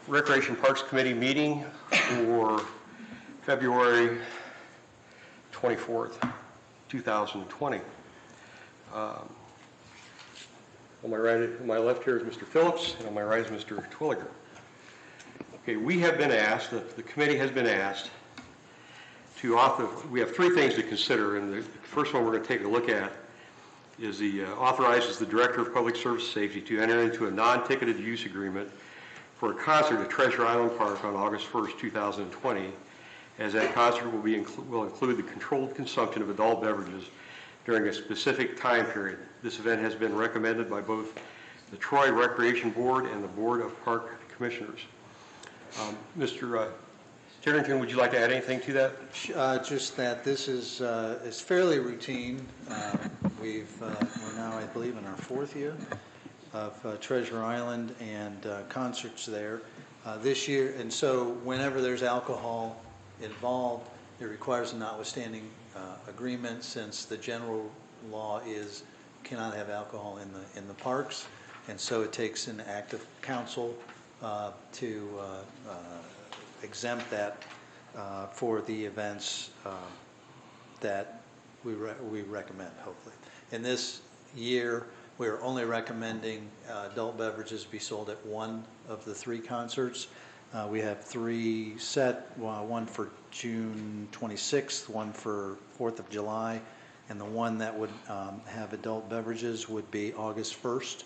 Recreation Parks Committee meeting for February 24th, 2020. On my left here is Mr. Phillips, and on my right is Mr. Twilliger. Okay, we have been asked, the committee has been asked to we have three things to consider, and the first one we're going to take a look at is authorizes the Director of Public Service Safety to enter into a non-ticketed use agreement for a concert at Treasure Island Park on August 1st, 2020, as that concert will include the controlled consumption of adult beverages during a specific time period. This event has been recommended by both the Troy Recreation Board and the Board of Park Commissioners. Mr. Titterington, would you like to add anything to that? Just that this is fairly routine. We're now, I believe, in our fourth year of Treasure Island and concerts there this year. And so whenever there's alcohol involved, it requires a notwithstanding agreement, since the general law is cannot have alcohol in the parks. And so it takes an act of council to exempt that for the events that we recommend, hopefully. In this year, we're only recommending adult beverages be sold at one of the three concerts. We have three set, one for June 26th, one for 4th of July, and the one that would have adult beverages would be August 1st.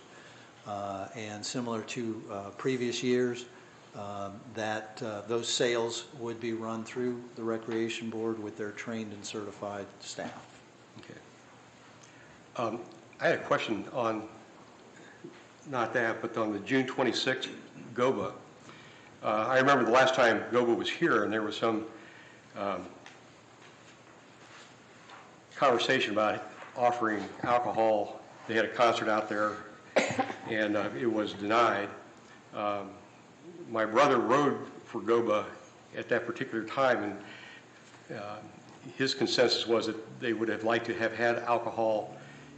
And similar to previous years, those sales would be run through the Recreation Board with their trained and certified staff. Okay. I had a question on, not that, but on the June 26th GOBA. I remember the last time GOBA was here, and there was some conversation about offering alcohol. They had a concert out there, and it was denied. My brother rode for GOBA at that particular time, and his consensus was that they would have liked to have had alcohol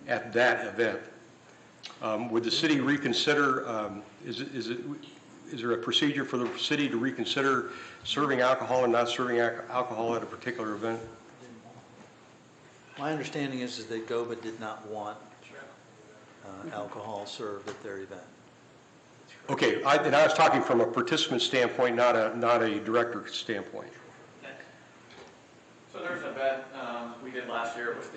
at that event. Would the city reconsider, is there a procedure for the city to reconsider serving alcohol and not serving alcohol at a particular event? My understanding is that GOBA did not want alcohol served at their event. Okay, and I was talking from a participant standpoint, not a director standpoint. So there's an event we did last year. It was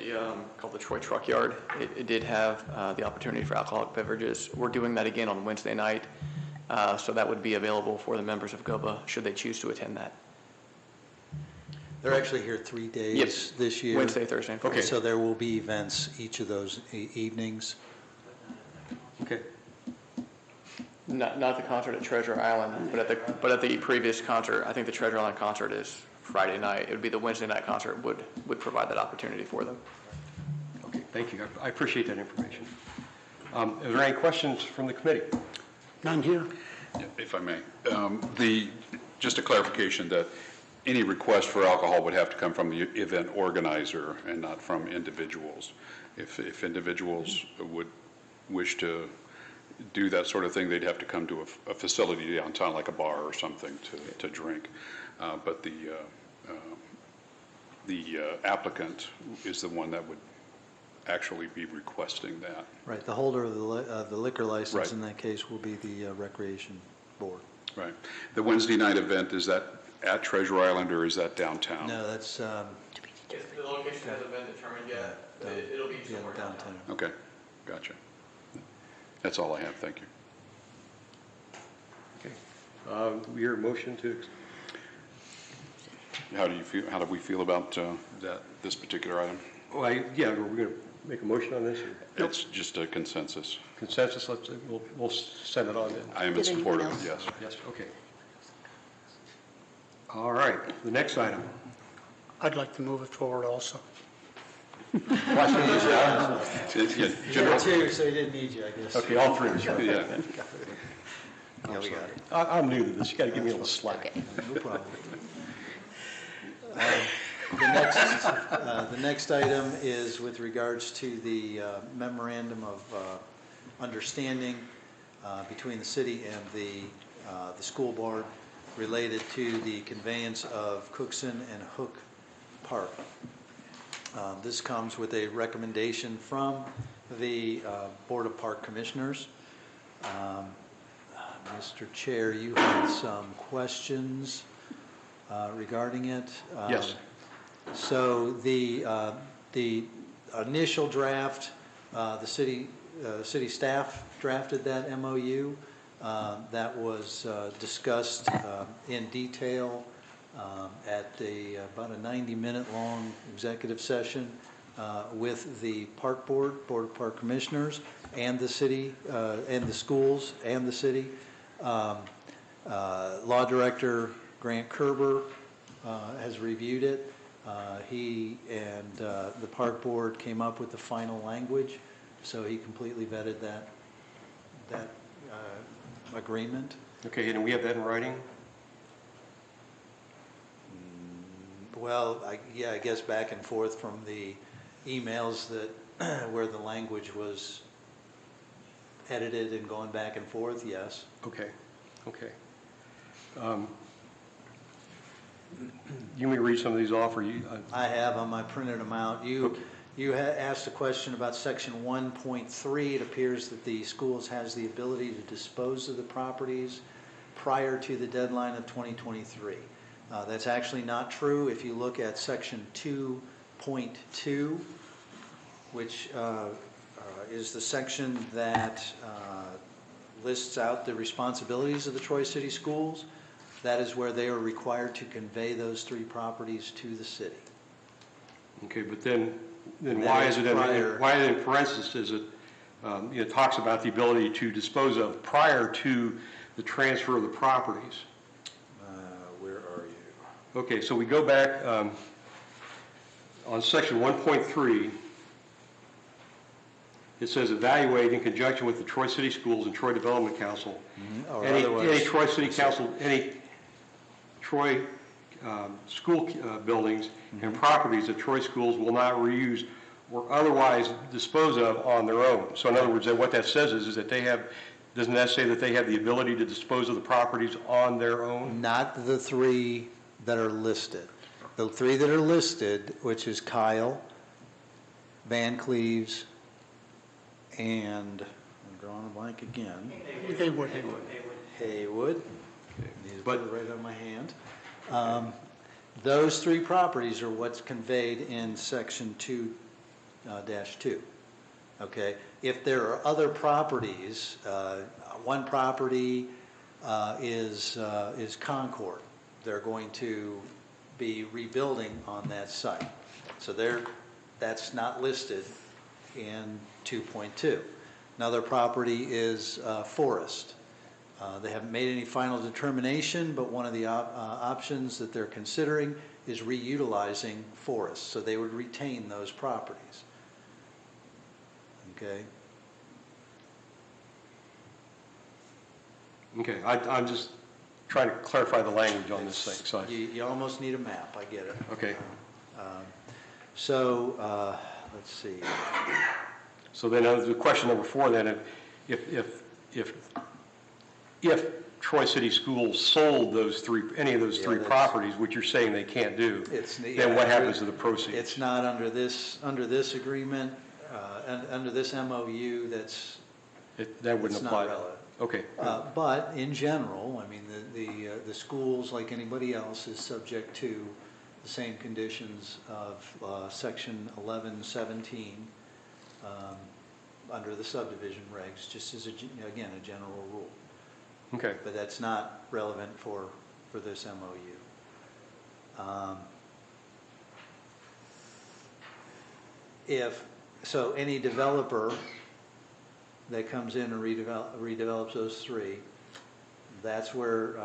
called the Troy Truck Yard. It did have the opportunity for alcoholic beverages. We're doing that again on Wednesday night, so that would be available for the members of GOBA should they choose to attend that. They're actually here 3 days this year. Wednesday, Thursday, and Friday. Okay. So there will be events each of those evenings. Okay. Not the concert at Treasure Island, but at the previous concert. I think the Treasure Island concert is Friday night. It would be the Wednesday night concert would provide that opportunity for them. Okay, thank you. I appreciate that information. Are there any questions from the committee? None here. If I may, just a clarification that any request for alcohol would have to come from the event organizer and not from individuals. If individuals would wish to do that sort of thing, they'd have to come to a facility downtown, like a bar or something, to drink. But the applicant is the one that would actually be requesting that. Right. The holder of the liquor license Right. in that case will be the Recreation Board. Right. The Wednesday night event, is that at Treasure Island or is that downtown? No, that's The location hasn't been determined yet. It'll be somewhere downtown. Okay, gotcha. That's all I have. Thank you. Okay. We hear a motion to. How do you feel? How do we feel about this particular item? Well, yeah, we're going to make a motion on this. It's just a consensus. Consensus. We'll send it on then. I am in support of it. Yes. Yes. Okay. All right. The next item. I'd like to move it forward also. Yeah, You're two, so he didn't need you, I guess. Okay, all three. yeah. Yeah, we got it. I'm new to this. You got to give me a little slack. Okay. No problem. The next item is with regards to the memorandum of understanding between the city and the school board related to the conveyance of Cookson and Hook Park. This comes with a recommendation from the Board of Park Commissioners. Mr. Chair, you had some questions regarding it. Yes. So the initial draft, the city staff drafted that MOU. That was discussed in detail at about a 90-minute long executive session with the Park Board, Board of Park Commissioners, and the city, and the schools, and the city. Law Director Grant Kerber has reviewed it. He and the Park Board came up with the final language, so he completely vetted that agreement. Okay, and we have that in writing? Well, I guess back and forth from the emails that where the language was edited and going back and forth, yes. Okay, okay. You may read some of these off, or you? I have them, I printed them out. You asked a question about section 1.3. It appears that the schools has the ability to dispose of the properties prior to the deadline of 2023. That's actually not true. If you look at section 2.2, which is the section that lists out the responsibilities of the Troy City Schools, that is where they are required to convey those 3 properties to the city. Okay, but then That why is is it, prior. why in parentheses is it, it talks about the ability to dispose of prior to the transfer of the properties? Where are you? Okay, so we go back on section 1.3. It says evaluate in conjunction with the Troy City Schools and Troy Development Council. Or Any otherwise- Troy City Council, any Troy school buildings and properties that Troy schools will not reuse or otherwise dispose of on their own. So in other words, what that says is that they have, doesn't that say that they have the ability to dispose of the properties on their own? Not the 3 that are listed. The 3 that are listed, which is Kyle, Van Cleves, and, I'm drawing a blank again, Haywood. Haywood. Need to put But- it right on my hand. Those 3 properties are what's conveyed in section 2-2. Okay? If there are other properties, one property is Concord. They're going to be rebuilding on that site. So that's not listed in 2.2. Another property is Forest. They haven't made any final determination, but one of the options that they're considering is reutilizing Forest. So they would retain those properties. Okay? Okay, I'm just trying to clarify the language on this thing, so. You almost need a map, I get it. Okay, So, let's see. so then the question number 4 then, if Troy City Schools sold those 3, any of those 3 that's- properties, which you're saying they can't do, then what happens to the proceeds? It's not under this agreement, under this MOU, that's, That wouldn't it's not apply? relevant. Okay, But in general, I mean, the schools, like anybody else, is subject to the same conditions of section 1117 under the subdivision regs, just as, again, a general rule. okay. But that's not relevant for this MOU. So any developer that comes in and redevelops those 3, that's where,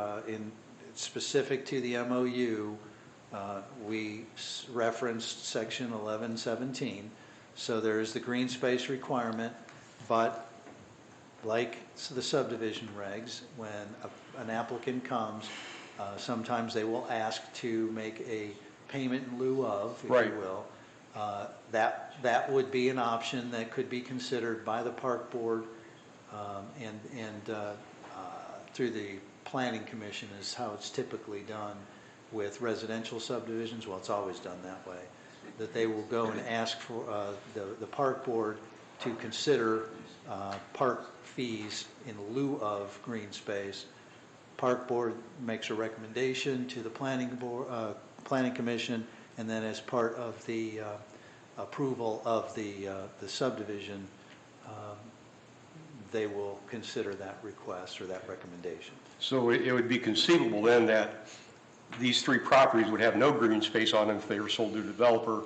specific to the MOU, we referenced section 1117. So there is the green space requirement, but like the subdivision regs, when an applicant comes, sometimes they will ask to make a payment in lieu of, if Right. you will. That would be an option that could be considered by the park board through the Planning Commission is how it's typically done with residential subdivisions. Well, it's always done that way, that they will go and ask for the park board to consider park fees in lieu of green space. Park board makes a recommendation to the planning commission, and then as part of the approval of the subdivision, they will consider that request or that recommendation. So it would be conceivable then that these three properties would have no green space on them if they were sold to a developer,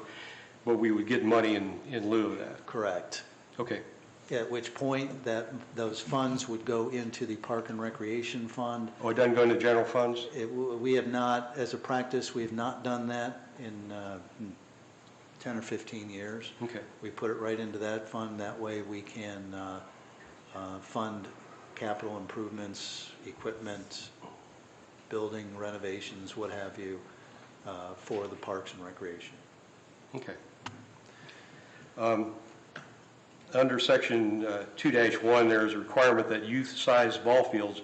but we would get money in lieu of that. Correct. Okay. At which point those funds would go into the Park and Recreation Fund. Oh, it doesn't go into general funds? We have not, as a practice, we have not done that in 10 or 15 years. Okay. We put it right into that fund. That way we can fund capital improvements, equipment, building renovations, what have you, for the Parks and Recreation. Okay. Under section 2-1, there is a requirement that youth-sized ball fields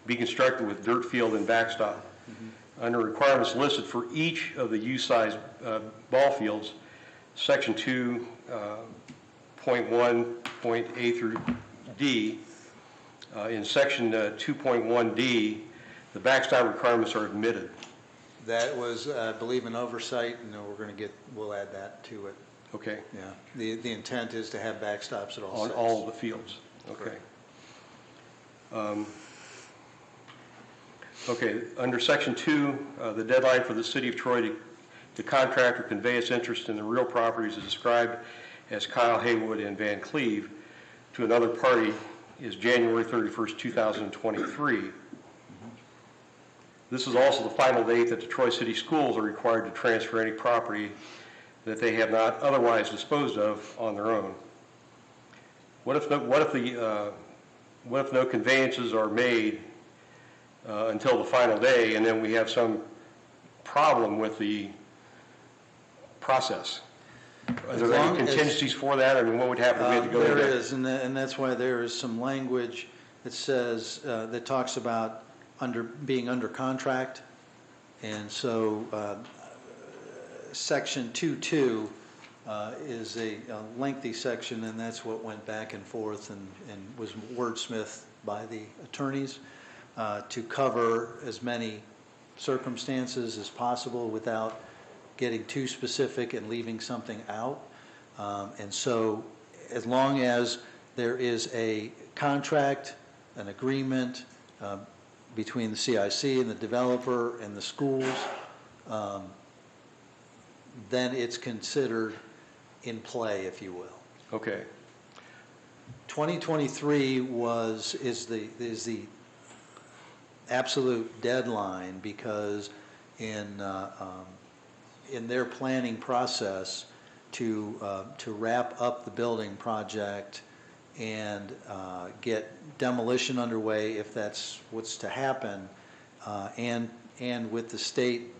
be constructed with dirt field and backstop. Under requirements listed for each of the youth-sized ball fields, section 2.1.A through D, in section 2.1D, the backstop requirements are omitted. That was, I believe, an oversight, and we'll add that to it. Okay. Yeah. The intent is to have backstops at all On sites. all the fields. Okay. Okay, under section 2, the deadline for the city of Troy to contract or convey its interest in the real properties is described as Kyle Haywood and Van Cleve to another party is January 31st, 2023. This is also the final date that the Troy City Schools are required to transfer any property that they have not otherwise disposed of on their own. What if no conveyances are made until the final day, and then we have some problem with the process? Are there any contingencies for that? I mean, what would happen if we had to go There there? is, and that's why there is some language that says, that talks about being under contract. And so section 2.2 is a lengthy section, and that's what went back and forth and was wordsmithed by the attorneys to cover as many circumstances as possible without getting too specific and leaving something out. And so as long as there is a contract, an agreement between the CIC and the developer and the schools, then it's considered in play, if you will. Okay. 2023 is the absolute deadline, because in their planning process to wrap up the building project and get demolition underway, if that's what's to happen, and with the state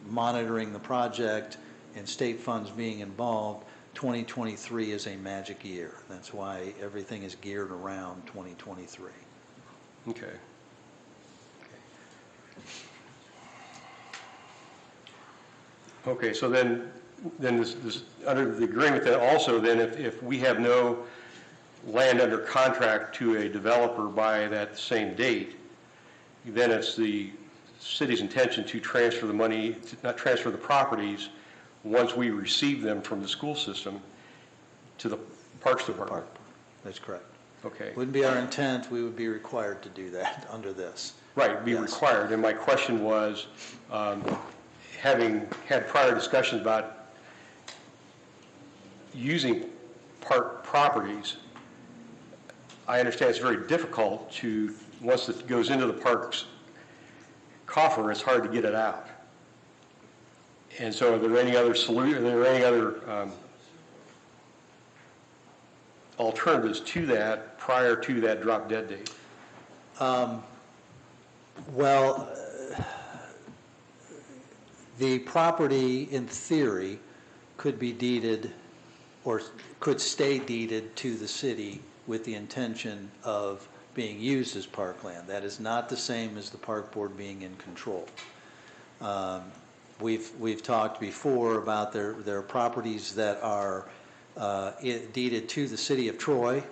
monitoring the project and state funds being involved, 2023 is a magic year. That's why everything is geared around 2023. Okay. Okay, so then this under the agreement that also then if we have no land under contract to a developer by that same date, then it's the city's intention to transfer the money, not transfer the properties, once we receive them from the school system to the Parks Department. That's correct. Okay. Wouldn't be our intent. We would be required to do that under this. Right, be Yes. required. And my question was, having had prior discussions about using park properties, I understand it's very difficult to, once it goes into the park's coffer, it's hard to get it out. And so are there any other alternatives to that prior to that drop dead date? Well, the property, in theory, could be deeded or could stay deeded to the city with the intention of being used as parkland. That is not the same as the park board being in control. We've talked before about their properties that are deeded to the city of Troy.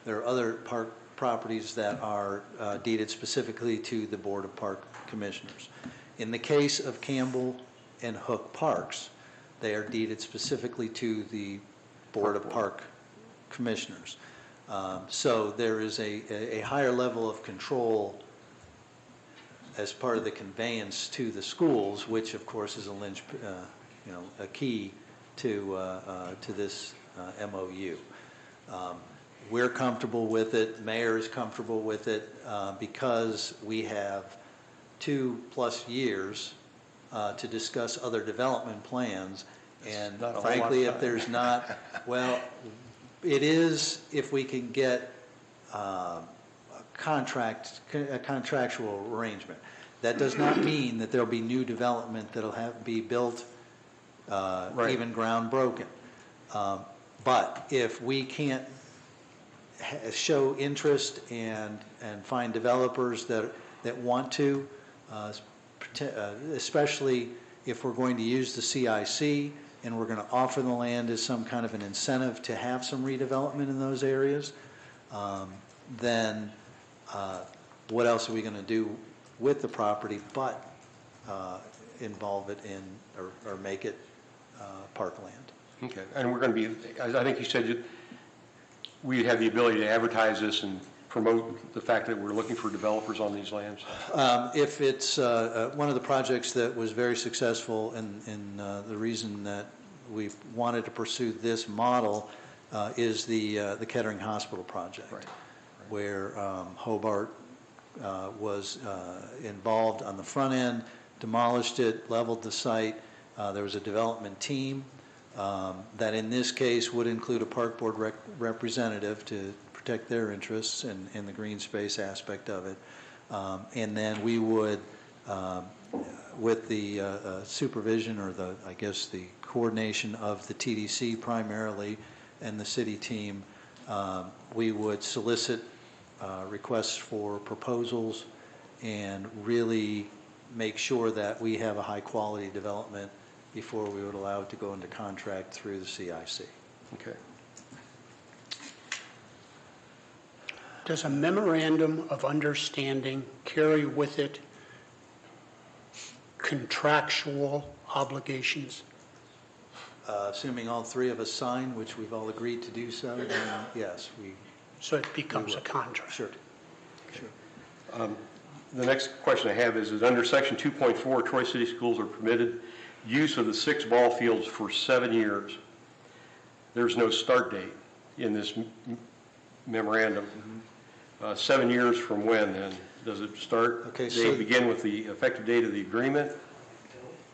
There are other park properties that are deeded specifically to the Board of Park Commissioners. In the case of Campbell and Hook Parks, they are deeded specifically to the Board of Park Commissioners. So there is a higher level of control as part of the conveyance to the schools, which of course is a key to this MOU. We're comfortable with it. Mayor is comfortable with it because we have 2+ years to discuss other development plans. And not a whole frankly, lot of if there's not, well, it is if we can get a contractual arrangement. That does not mean that there'll be new development that'll be built, Right. even ground broken. But if we can't show interest and find developers that want to, especially if we're going to use the CIC and we're going to offer the land as some kind of an incentive to have some redevelopment in those areas, then what else are we going to do with the property but involve it in or make it parkland? Okay, and we're going to be, I think you said we'd have the ability to advertise this and promote the fact that we're looking for developers on these lands? If it's one of the projects that was very successful and the reason that we've wanted to pursue this model is the Kettering Hospital project, Right. where Hobart was involved on the front end, demolished it, leveled the site. There was a development team that in this case would include a park board representative to protect their interests in the green space aspect of it. And then we would, with the supervision or the coordination of the TDC primarily and the city team, we would solicit requests for proposals and really make sure that we have a high quality development before we would allow it to go into contract through the CIC. Okay. Does a memorandum of understanding carry with it contractual obligations? Assuming all three of us sign, which we've all agreed to do so, then yes, So it becomes a contract? sure. The next question I have is under Section 2.4, Troy City Schools are permitted use of the 6 ball fields for 7 years. There's no start date in this memorandum. 7 years from when, then? Does it start, Okay, they so- begin with the effective date of the agreement?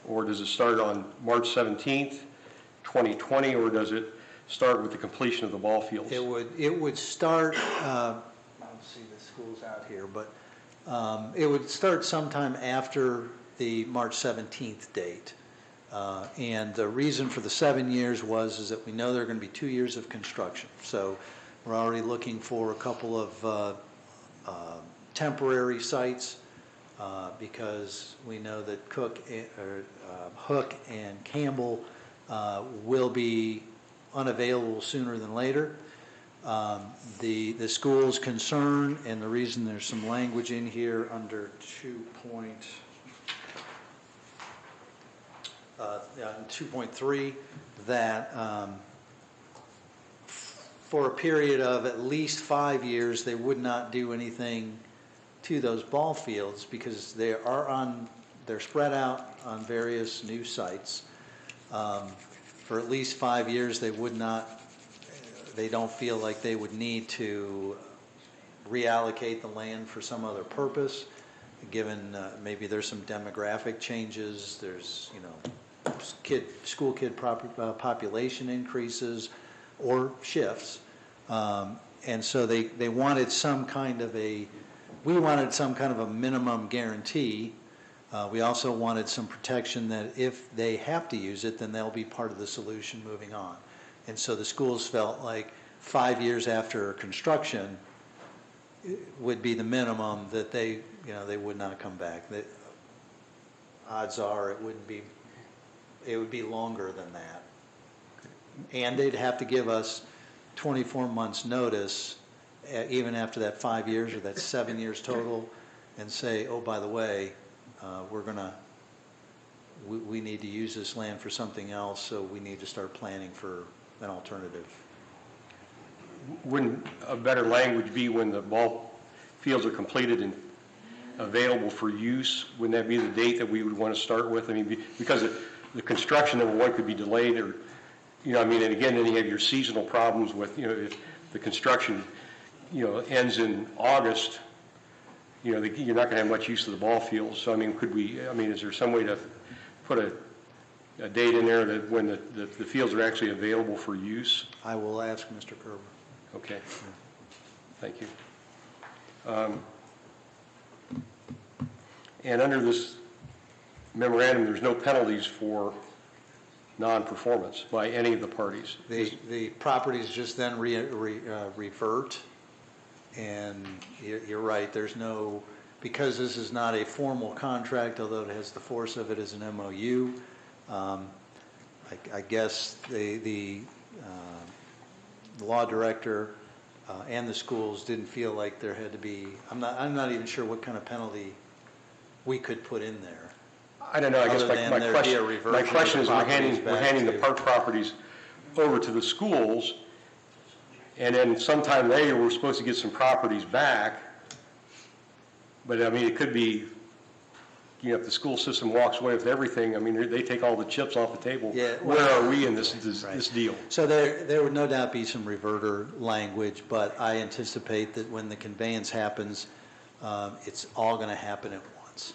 Or does it start on March 17th, 2020, or does it start with the completion of the ball fields? It would start, let's see, the school's out here, but it would start sometime after the March 17th date. And the reason for the 7 years is that we know there are going to be 2 years of construction. So we're already looking for a couple of temporary sites because we know that Hook and Campbell will be unavailable sooner than later. The school's concern, and the reason there's some language in here under 2.3 that for a period of at least 5 years they would not do anything to those ball fields because they're spread out on various new sites. For at least 5 years they don't feel like they would need to reallocate the land for some other purpose, given maybe there's some demographic changes, there's school kid population increases or shifts, and so they wanted some kind of we wanted some kind of a minimum guarantee. We also wanted some protection that if they have to use it, then they'll be part of the solution moving on. And so the schools felt like 5 years after construction would be the minimum that they would not come back. Odds are it would be longer than that. And they'd have to give us 24 months' notice, even after that 5 years or that 7 years total, and say, oh, by the way, we need to use this land for something else, so we need to start planning for an alternative. Wouldn't a better language be when the ball fields are completed and available for use? Wouldn't that be the date that we would want to start with? I mean, because the construction, number one, could be delayed, or, and again, then you have your seasonal problems with, if the construction, ends in August, you're not going to have much use of the ball fields. So, is there some way to put a date in there that when the fields are actually available for use? I will ask Mr. Kerber. Okay. Thank you. And under this memorandum, there's no penalties for non-performance by any of the parties. The properties just then revert, and you're right, there's no, because this is not a formal contract, although it has the force of it as an MOU, I guess the law director and the schools didn't feel like there had to be, I'm not even sure what kind of penalty we could put in there. I don't know, I guess Other than there be a reversion my of question the is, we're properties handing the back park properties over to the schools, and then sometime later, we're supposed to get some properties back. But it could be, if the school system walks away with everything, they take all the chips off the table. Yeah, Where are we in this Right. deal? So there would no doubt be some reverter language, but I anticipate that when the conveyance happens, it's all going to happen at once.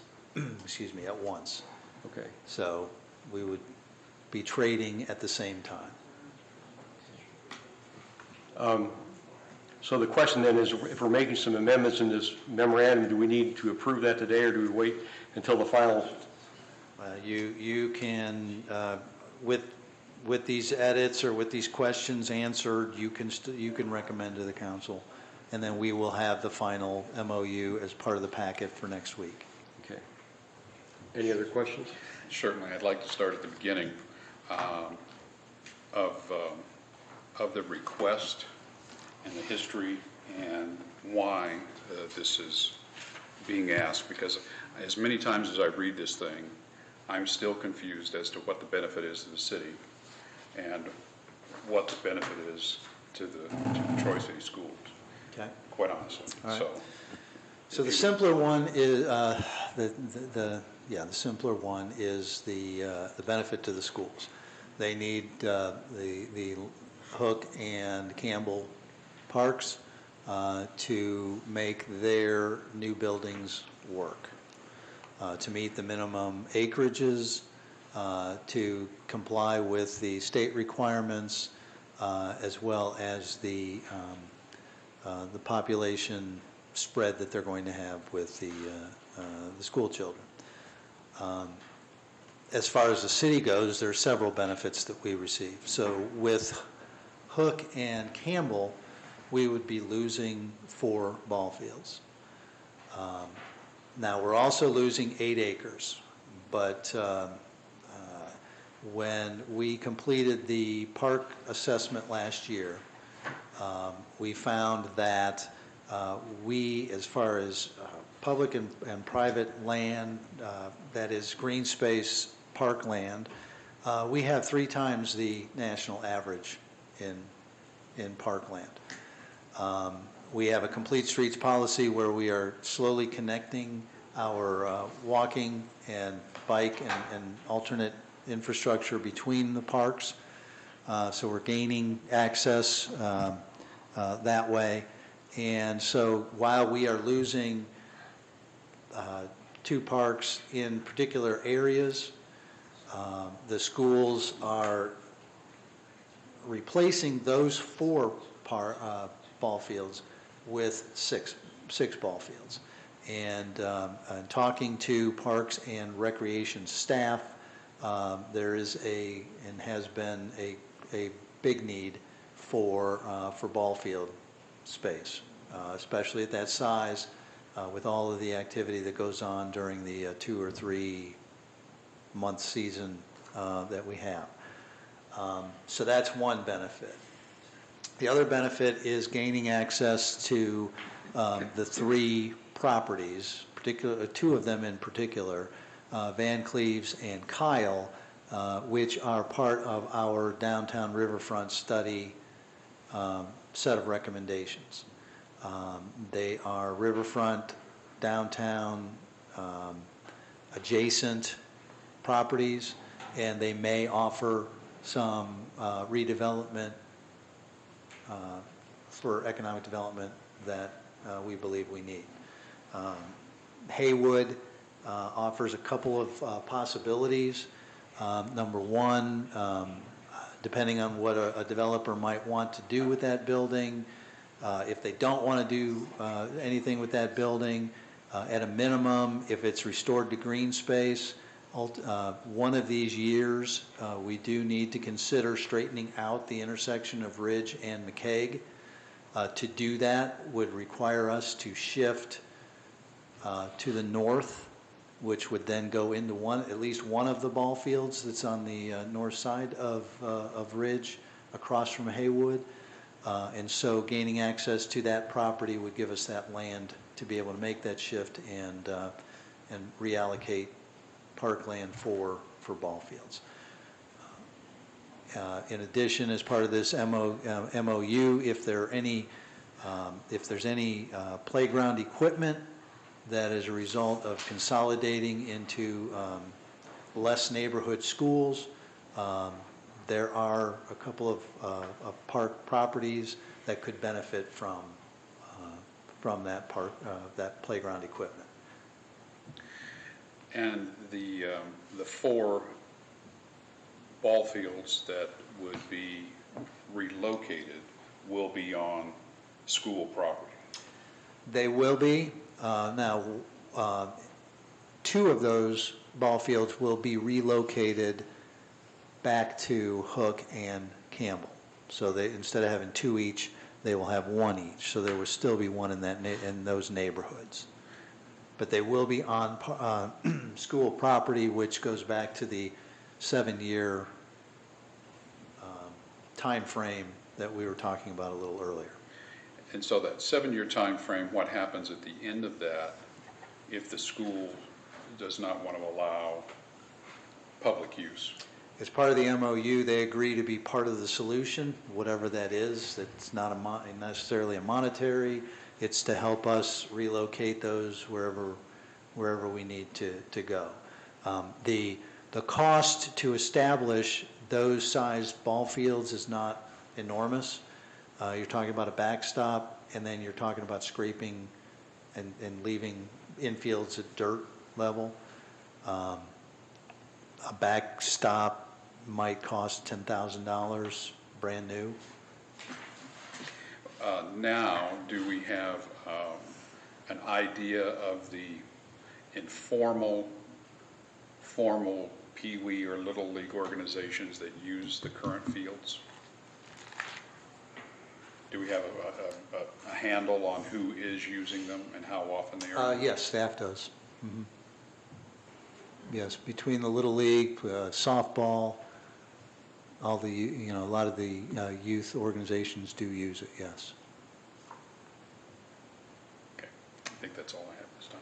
Excuse me, at once. Okay. So we would be trading at the same time. So the question then is, if we're making some amendments in this memorandum, do we need to approve that today, or do we wait until the final? You can, with these edits or with these questions answered, you can recommend to the council, and then we will have the final MOU as part of the packet for next week. Okay. Any other questions? Certainly, I'd like to start at the beginning of the request and the history and why this is being asked, because as many times as I read this thing, I'm still confused as to what the benefit is to the city and what the benefit is to the Troy City Schools, Okay. quite honestly. All right. So the simpler one is the simpler one is the benefit to the schools. They need the Hook and Campbell parks to make their new buildings work, to meet the minimum acreages, to comply with the state requirements, as well as the population spread that they're going to have with the school children. As far as the city goes, there are several benefits that we receive. So with Hook and Campbell, we would be losing 4 ball fields. Now, we're also losing 8 acres, but when we completed the park assessment last year, we found that we, as far as public and private land, that is green space parkland, we have 3 times the national average in parkland. We have a complete streets policy where we are slowly connecting our walking and bike and alternate infrastructure between the parks. So we're gaining access that way. And so while we are losing 2 parks in particular areas, the schools are replacing those 4 ball fields with six ball fields. And talking to Parks and Recreation staff, there is and has been a big need for ball field space, especially at that size, with all of the activity that goes on during the 2 or 3 month season that we have. So that's one benefit. The other benefit is gaining access to the 3 properties, particular 2 of them in particular, Van Cleves and Kyle, which are part of our downtown riverfront study set of recommendations. They are riverfront, downtown, adjacent properties, and they may offer some redevelopment for economic development that we believe we need. Haywood offers a couple of possibilities. Number one, depending on what a developer might want to do with that building, if they don't want to do anything with that building, at a minimum, if it's restored to green space, one of these years, we do need to consider straightening out the intersection of Ridge and McCaig. To do that would require us to shift to the north, which would then go into at least one of the ball fields that's on the north side of Ridge, across from Haywood. And so gaining access to that property would give us that land to be able to make that shift and reallocate parkland for ball fields. In addition, as part of this MOU, if there's any playground equipment that is a result of consolidating into less neighborhood schools, there are a couple of park properties that could benefit from that playground equipment. And the 4 ball fields that would be relocated will be on school property. They will be. Now, 2 of those ball fields will be relocated back to Hook and Campbell. So they, instead of having 2 each, they will have 1 each. So there will still be one in those neighborhoods. But they will be on school property, which goes back to the 7-year time frame that we were talking about a little earlier. And so that 7-year time frame, what happens at the end of that if the school does not want to allow public use? As part of the MOU, they agree to be part of the solution, whatever that is. It's not necessarily a monetary. It's to help us relocate those wherever we need to go. The cost to establish those sized ball fields is not enormous. You're talking about a backstop, and then you're talking about scraping and leaving infields at dirt level. A backstop might cost $10,000 brand new. Now, do we have an idea of the informal, formal Pee Wee or Little League organizations that use the current fields? Do we have a handle on who is using them and how often they are? Yes, staff does. Mm-hmm. Yes, between the Little League, softball, all the, a lot of the youth organizations do use it, yes. Okay, I think that's all I have this time.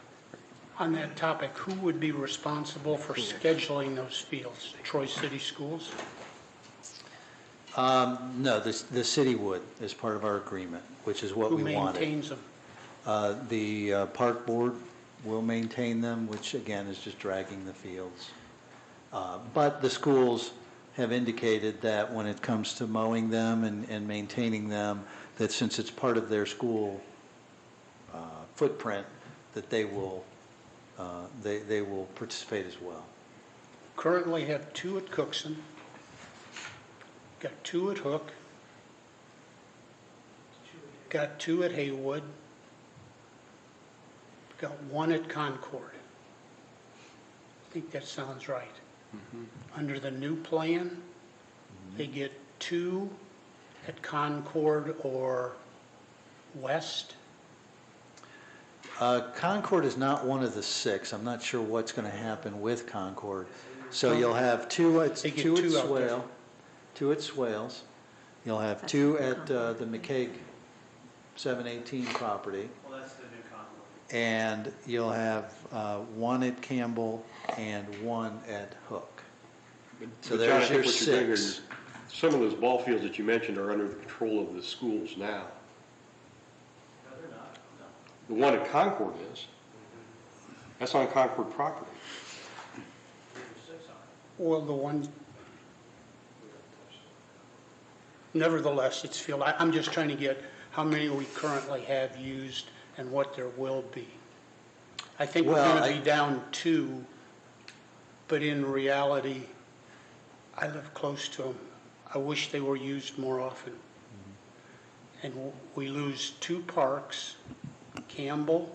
On that topic, who would be responsible for scheduling those fields? Troy City Schools? No, the city would, as part of our agreement, which is what Who we wanted. maintains them? The park board will maintain them, which again is just dragging the fields. But the schools have indicated that when it comes to mowing them and maintaining them, that since it's part of their school footprint, that they will participate as well. Currently have 2 at Cookson, got 2 at Hook, got 2 at Haywood, got 1 at Concord. I think that sounds right. Under the new plan, they get 2 at Concord or West? Concord is not one of the 6. I'm not sure what's going to happen with Concord. So you'll have two at They get two at two out there. Swale, two at Swales. You'll have two at the McCaig 718 property. Well, that's the new Concord. And you'll have one at Campbell and one at Hook. So But John, I there's think your what you're doing here 6. is, some of those ball fields that you mentioned are under the control of the schools now. No, they're not, no. The one at Concord is. That's on Concord property. There's 6 on it. Well, the one, nevertheless, it's field. I'm just trying to get how many we currently have used and what there will be. I think we're Well, going to be down 2, but in reality, I live close to them. I wish they were used more often. And we lose 2 parks, Campbell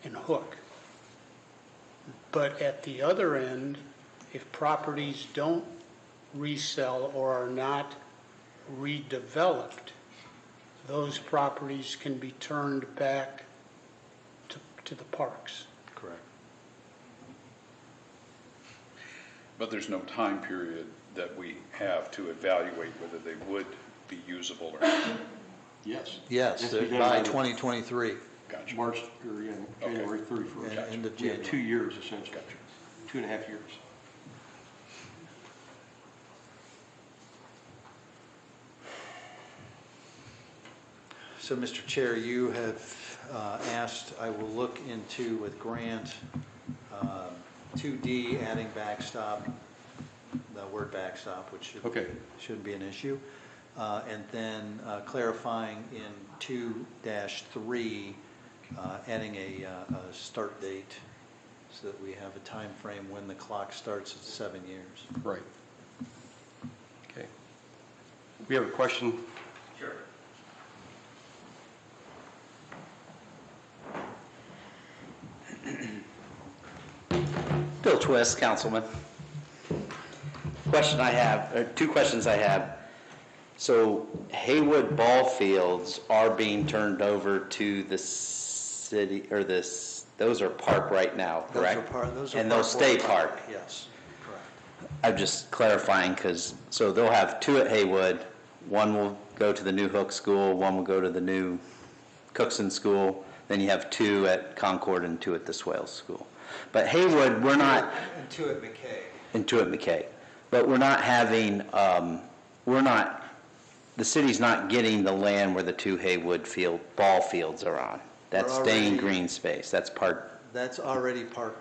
and Hook. But at the other end, if properties don't resell or are not redeveloped, those properties can be turned back to the parks. Correct. But there's no time period that we have to evaluate whether they would be usable or not. Yes. Yes, It's begun by the 2023. Gotcha. March, or January 31st. Yeah, end of We have January. 2 years essentially. 2.5 years. So, Mr. Chair, you have asked, I will look into with Grant, 2D, adding backstop, the word backstop, which Okay. shouldn't be an issue. And then clarifying in 2-3, adding a start date so that we have a time frame when the clock starts at 7 years. Right. Okay. We have a question. Sure. Bill Twist, Councilman. Question I have, or 2 questions I have. So Haywood ball fields are being turned over to the city, or those are park right now, correct? Those are And they'll stay park. park? Yes, correct. I'm just clarifying, because, so they'll have 2 at Haywood, 1 will go to the new Hook School, 1 will go to the new Cookson School, then you have 2 at Concord and 2 at the Swales School. But Haywood, we're not, And 2 at McKay. and 2 at McKay, but we're not having, the city's not getting the land where the 2 Haywood ball fields are on. That's We're staying already- green space, that's part, That's already park.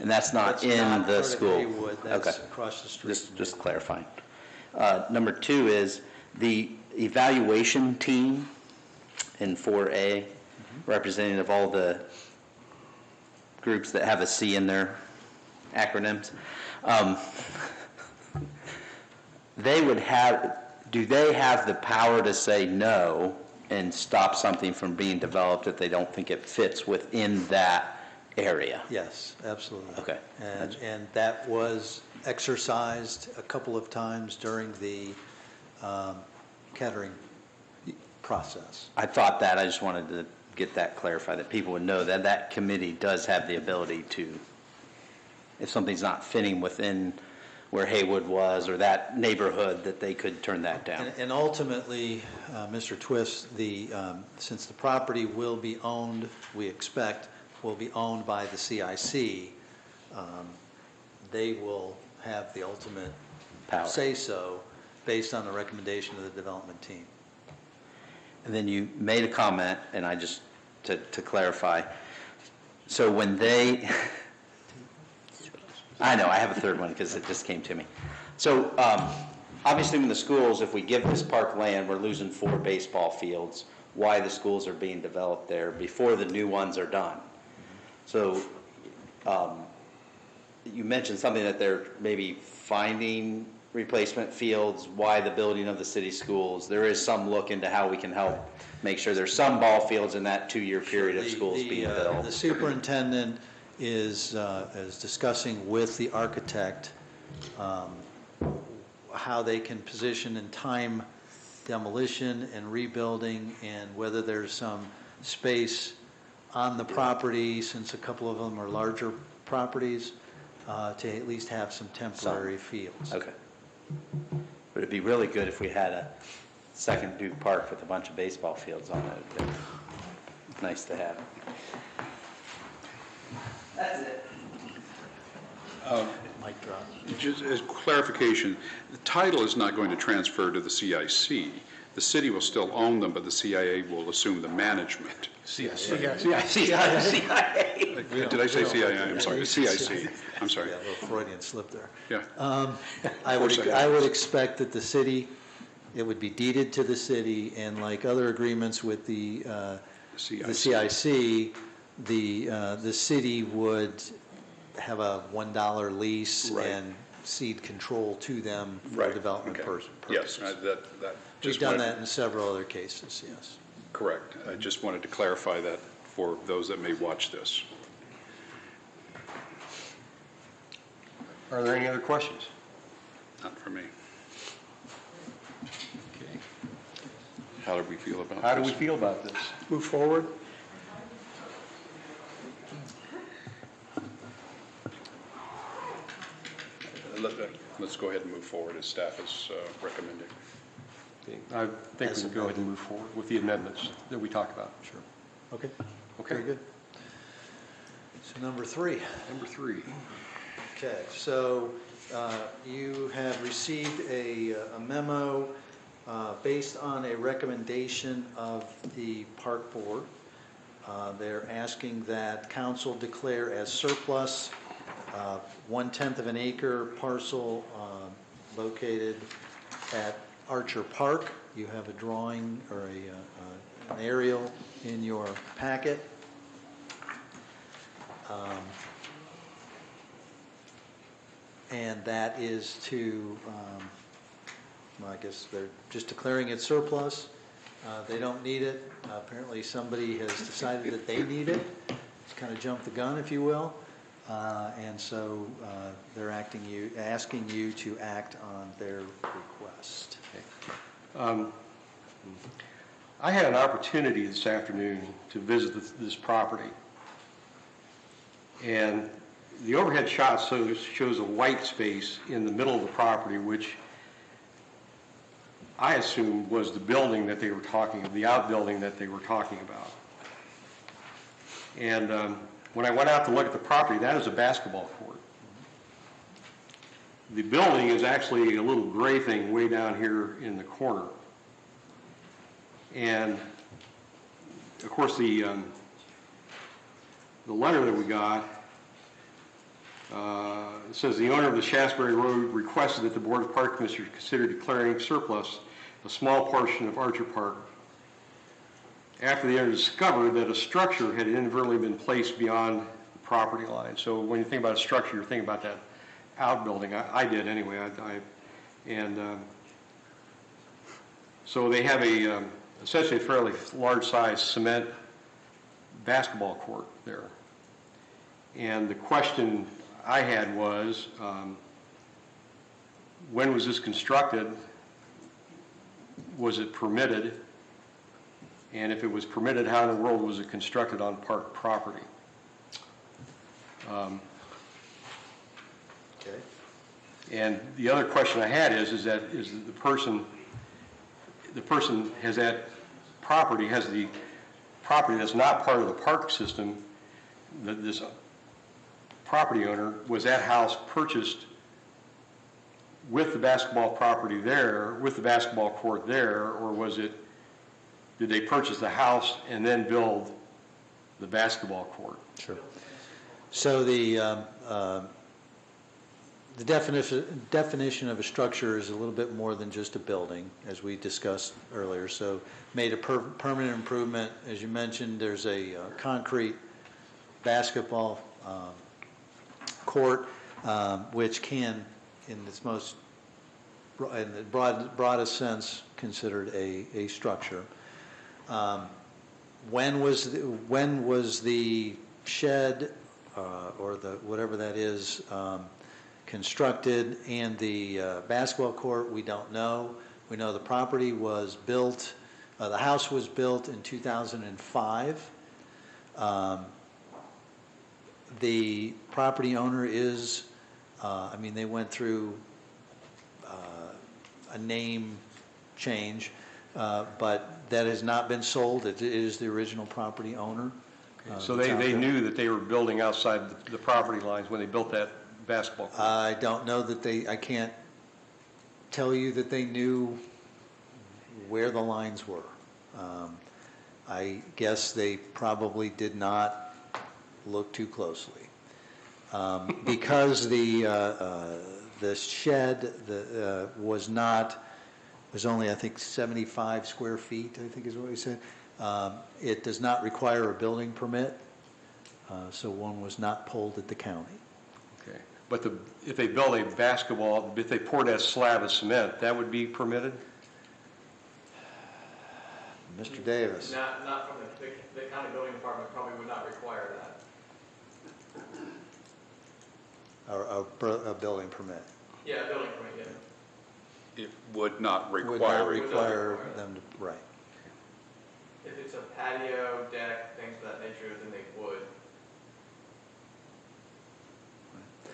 and that's not That's in not the part of school. Haywood, that's Okay. across the street. Just clarifying. Number 2 is the evaluation team in 4A, representative of all the groups that have a C in their acronyms. Do they have the power to say no and stop something from being developed if they don't think it fits within that area? Yes, absolutely. Okay. And that was exercised a couple of times during the Kettering process. I thought that, I just wanted to get that clarified, that people would know that that committee does have the ability to, if something's not fitting within where Haywood was or that neighborhood, that they could turn that down. And ultimately, Mr. Twist, since the property will be owned, we expect, will be owned by the CIC, they will have the ultimate Power. say-so based on the recommendation of the development team. And then you made a comment, and I just, to clarify, so when they, I know, I have a third one because it just came to me. So obviously when the schools, if we give this park land, we're losing 4 baseball fields, why the schools are being developed there before the new ones are done. So you mentioned something that they're maybe finding replacement fields, why the building of the city schools. There is some look into how we can help make sure there's some ball fields in that 2-year period of schools being The built. superintendent is discussing with the architect. I how they can position and time demolition and rebuilding, and whether there's some space on the property, since a couple of them are larger properties, to at least have some temporary fields. Okay. But it'd be really good if we had a second Duke Park with a bunch of baseball fields on it. It'd be nice to have. That's it. Mic drop. Just as clarification, the title is not going to transfer to the CIC. The city will still own them, but the CIA will assume the management. CIA. Did I say CIA? I'm sorry, CIC. I'm sorry. Yeah, a little Freudian slip there. Yeah. I course I would, have. I would expect that the city, it would be deeded to the city, and like other agreements with the CIC, the city would have a $1 lease Right. and cede control to them for Right, development okay. purposes. Yes, that We've just done wanted- that in several other cases, yes. Correct. I just wanted to clarify that for those that may watch this. Are there any other questions? Not for me. Okay. How do we feel about this? How do we feel about this? Move forward? Let's go ahead and move forward as staff is recommending. Okay, I think we can go ahead and move forward with the amendments that we talked about. Sure. Okay, Okay. very good. So number 3. Number 3. Okay, so you have received a memo based on a recommendation of the Park Board. They're asking that council declare as surplus 1/10 of an acre parcel located at Archer Park. You have a drawing or an aerial in your packet. And that is to, well, I guess they're just declaring it surplus. They don't need it. Apparently somebody has decided that they need it. It's kind of jumped the gun, if you will. And so they're asking you to act on their request. I had an opportunity this afternoon to visit this property. And the overhead shot shows a white space in the middle of the property, which I assumed was the building that they were talking about, the outbuilding that they were talking about. And when I went out to look at the property, that is a basketball court. The building is actually a little gray thing way down here in the corner. And of course, the letter that we got says the owner of the Shasberry Road requested that the Board of Park Commissioners consider declaring surplus a small portion of Archer Park after they had discovered that a structure had inadvertently been placed beyond the property line. So when you think about a structure, you're thinking about that outbuilding. I did anyway. So they have essentially a fairly large-sized cement basketball court there. And the question I had was, when was this constructed? Was it permitted? And if it was permitted, how in the world was it constructed on park property? Okay. And the other question I had is the person has the property that's not part of the park system, that this property owner, was that house purchased with the basketball property there, with the basketball court there, or did they purchase the house and then build the basketball court? Sure. So the definition of a structure is a little bit more than just a building, as we discussed earlier. So made a permanent improvement. As you mentioned, there's a concrete basketball court, which can, in its most in the broadest sense, considered a structure. When was the shed or the whatever that is constructed, and the basketball court, we don't know. We know the property was built, the house was built in 2005. The property owner is, they went through a name change, but that has not been sold. It is the original property owner. So that's they out there. knew that they were building outside the property lines when they built that basketball court? I don't know that I can't tell you that they knew where the lines were. I guess they probably did not look too closely. Because the shed was only, I think, 75 square feet, I think is what he said. It does not require a building permit, so one was not pulled at the county. Okay. But if they built a basketball, if they poured that slab of cement, that would be permitted? Mr. Davis? Not from the county building department probably would not require that. A building permit. Yeah, a building permit, yeah. It would not Would not require it. require them to, right. If it's a patio, deck, things of that nature, then they would.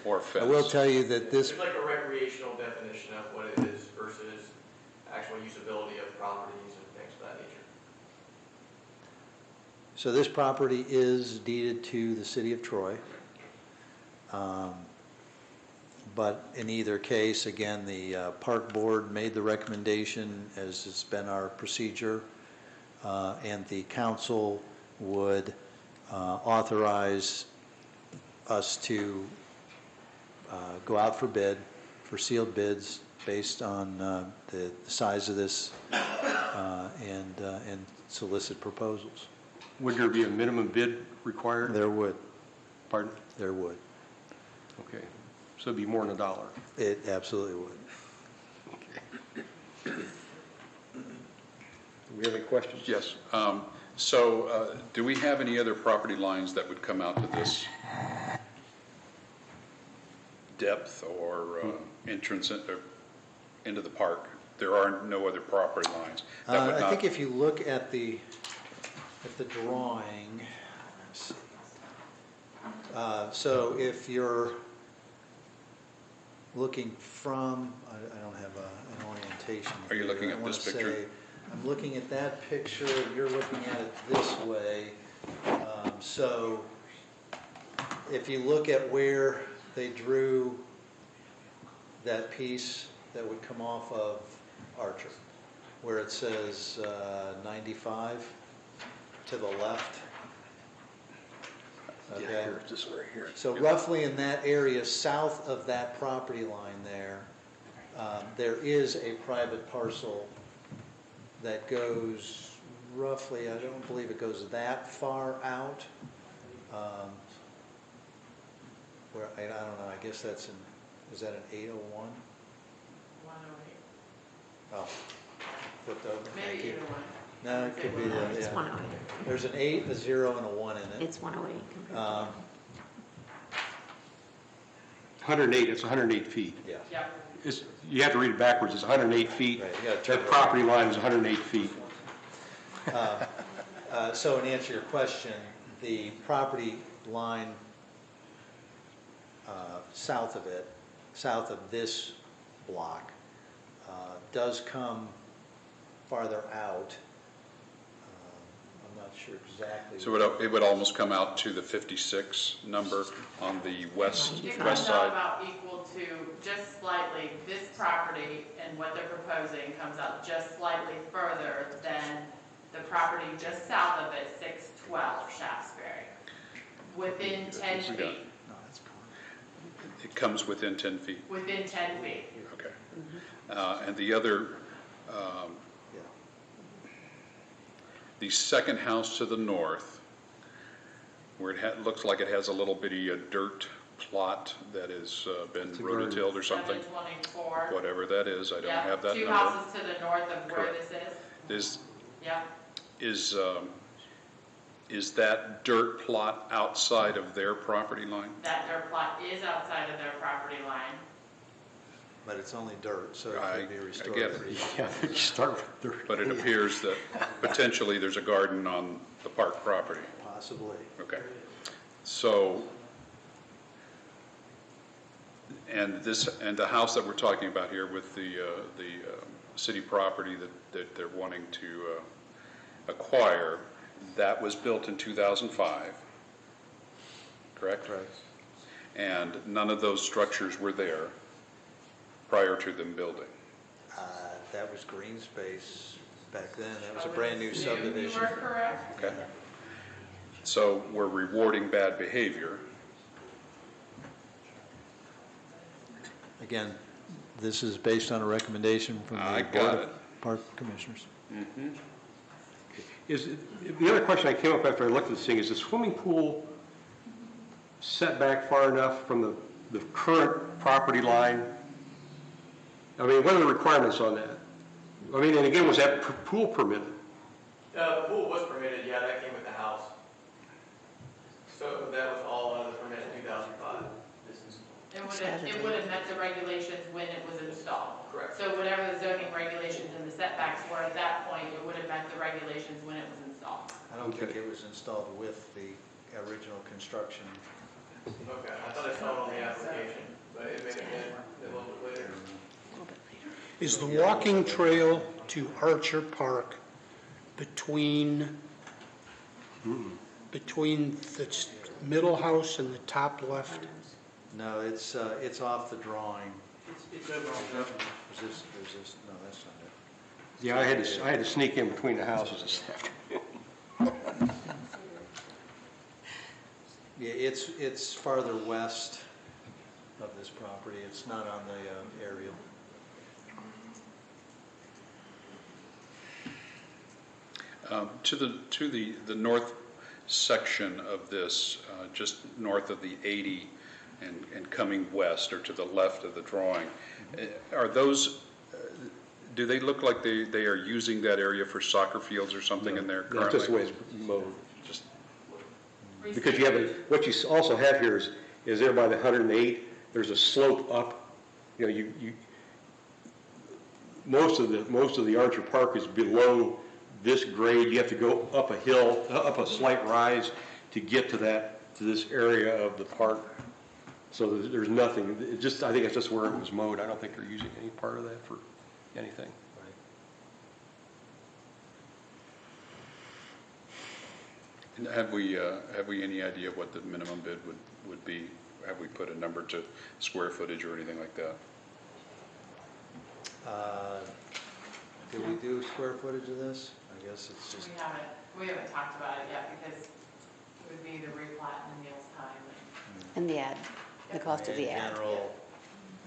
Or fence. I will tell you that this, There's like a recreational definition of what it is versus actual usability of properties and things of that nature. so this property is deeded to the city of Troy. But in either case, again, the park board made the recommendation, as it's been our procedure, and the council would authorize us to go out for bid, for sealed bids, based on the size of this, and solicit proposals. Would there be a minimum bid required? There would, Pardon? there would. Okay. So it'd be more than $1. It absolutely would. Do we have any questions? Yes. So do we have any other property lines that would come out to this depth or entrance into the park? There are no other property lines. That would I not- think if you look at the drawing, let's see. So if you're looking from, I don't have an orientation. Are you looking here. at I wanna this picture? say, I'm looking at that picture, you're looking at it this way. So if you look at where they drew that piece that would come off of Archer, where it says 95 to the left. Okay. This right here. So roughly in that area, south of that property line there is a private parcel that goes roughly, I don't believe it goes that far out. Where, I don't know, I guess that's is that an 801? 108. Oh, flipped over, thank Maybe you. either one. No, it could be, It's yeah. 108. There's an 8, a 0, and a 1 in it. It's 108 compared to... 108, it's 108 feet. Yeah. Yep. You have to read it backwards, it's 108 feet. Right, you gotta turn That it property line is 108 feet. So in answer to your question, the property line south of it, south of this block, does come farther out. I'm not sure exactly. So it would almost come out to the 56 number on the west It west comes out side. about equal to, just slightly, this property and what they're proposing comes out just slightly further than the property just south of it, 612 Shaftesbury, within 10 feet, No, that's correct. It comes within 10 feet. within 10 feet. Okay. And the other, Yeah. the second house to the north, where it looks like it has a little bitty dirt plot that has been It's a garden. rototilled or something, 724. whatever that is, I don't Yeah, have that two number. houses to the north of where Correct. this is. Is, Yep. is that dirt plot outside of their property line? That dirt plot is outside of their property line. But it's only dirt, so it I can be restored get it. pretty Yeah, you start with dirt. But it appears that potentially there's a garden on the park property. possibly. Okay. So, and the house that we're talking about here with the city property that they're wanting to acquire, that was built in 2005, correct? Correct. And none of those structures were there prior to them building. That was green space back then. That was a brand-new subdivision. You are correct. Okay. So we're rewarding bad behavior. Again, this is based on a recommendation from I the got Board it. of Park Commissioners. The other question I came up after I looked at this thing, is the swimming pool set back far enough from the current property line? I mean, what are the requirements on that? I mean, and again, was that pool permitted? The pool was permitted, yeah, that came with the house. So that was all under the permit in 2005. It would have met the regulations when it was installed. Correct. So whatever the zoning regulations and the setbacks were at that point, it would have met the regulations when it was installed. I don't think it was installed with the original construction. Okay, I thought I saw it on the application, but it may have been a little bit later. Is the walking trail to Archer Park between the middle house and the top left? No, it's off the drawing. It's over on Government. There's this, no, that's not it. Yeah, I had to sneak in between the houses this afternoon. Yeah, it's farther west of this property. It's not on the aerial. To the north section of this, just north of the 80 and coming west, or to the left of the drawing, are those, do they look like they are using that area for soccer fields or something in there currently? That's just the way it's mowed. Just because you have, what you also have here is there by the 108, there's a slope up. You know, you most of the Archer Park is below this grade. You have to go up a hill, up a slight rise to get to this area of the park. So there's nothing, I think it's just where it was mowed. I don't think they're using any part of that for anything. And have we any idea what the minimum bid would be? Have we put a number to square footage or anything like that? Did we do square footage of this? I guess it's just, We haven't talked about it yet because it would be the replat in Neil's time. And the ad, the cost of the in ad. general,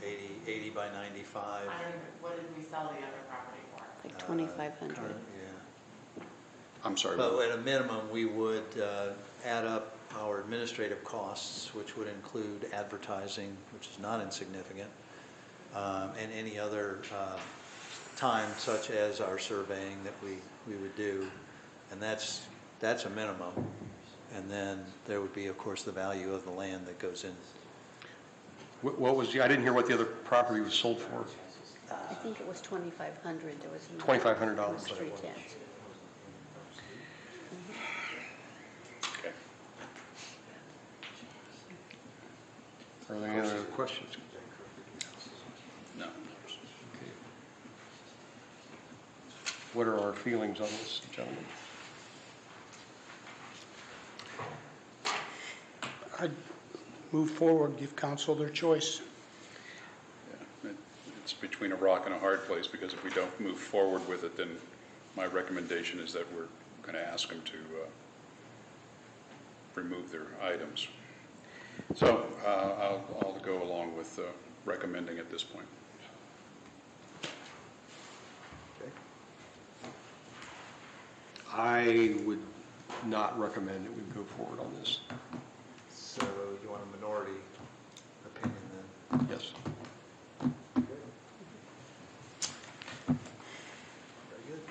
80 by 95. I don't even, what did we sell the other property for? Like 2,500. Yeah. I'm sorry. But at a minimum, we would add up our administrative costs, which would include advertising, which is not insignificant, and any other time such as our surveying that we would do, and that's a minimum. And then there would be, of course, the value of the land that goes in. What was, I didn't hear what the other property was sold for. I think it was 2,500. There was $2,500. on the street, yes. Okay. Are there any other questions? No. What are our feelings on this, gentlemen? I'd move forward, give council their choice. It's between a rock and a hard place, because if we don't move forward with it, then my recommendation is that we're going to ask them to remove their items. So I'll go along with recommending at this point. Okay. I would not recommend that we go forward on this. So you want a minority opinion then? Yes. Very good.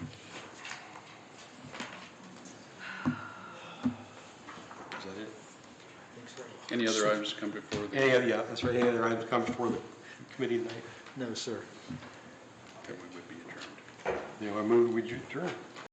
Any other items come before the? Yeah, that's right, any other items come before the committee tonight? No, sir. Okay, we would be adjourned. I move we adjourn.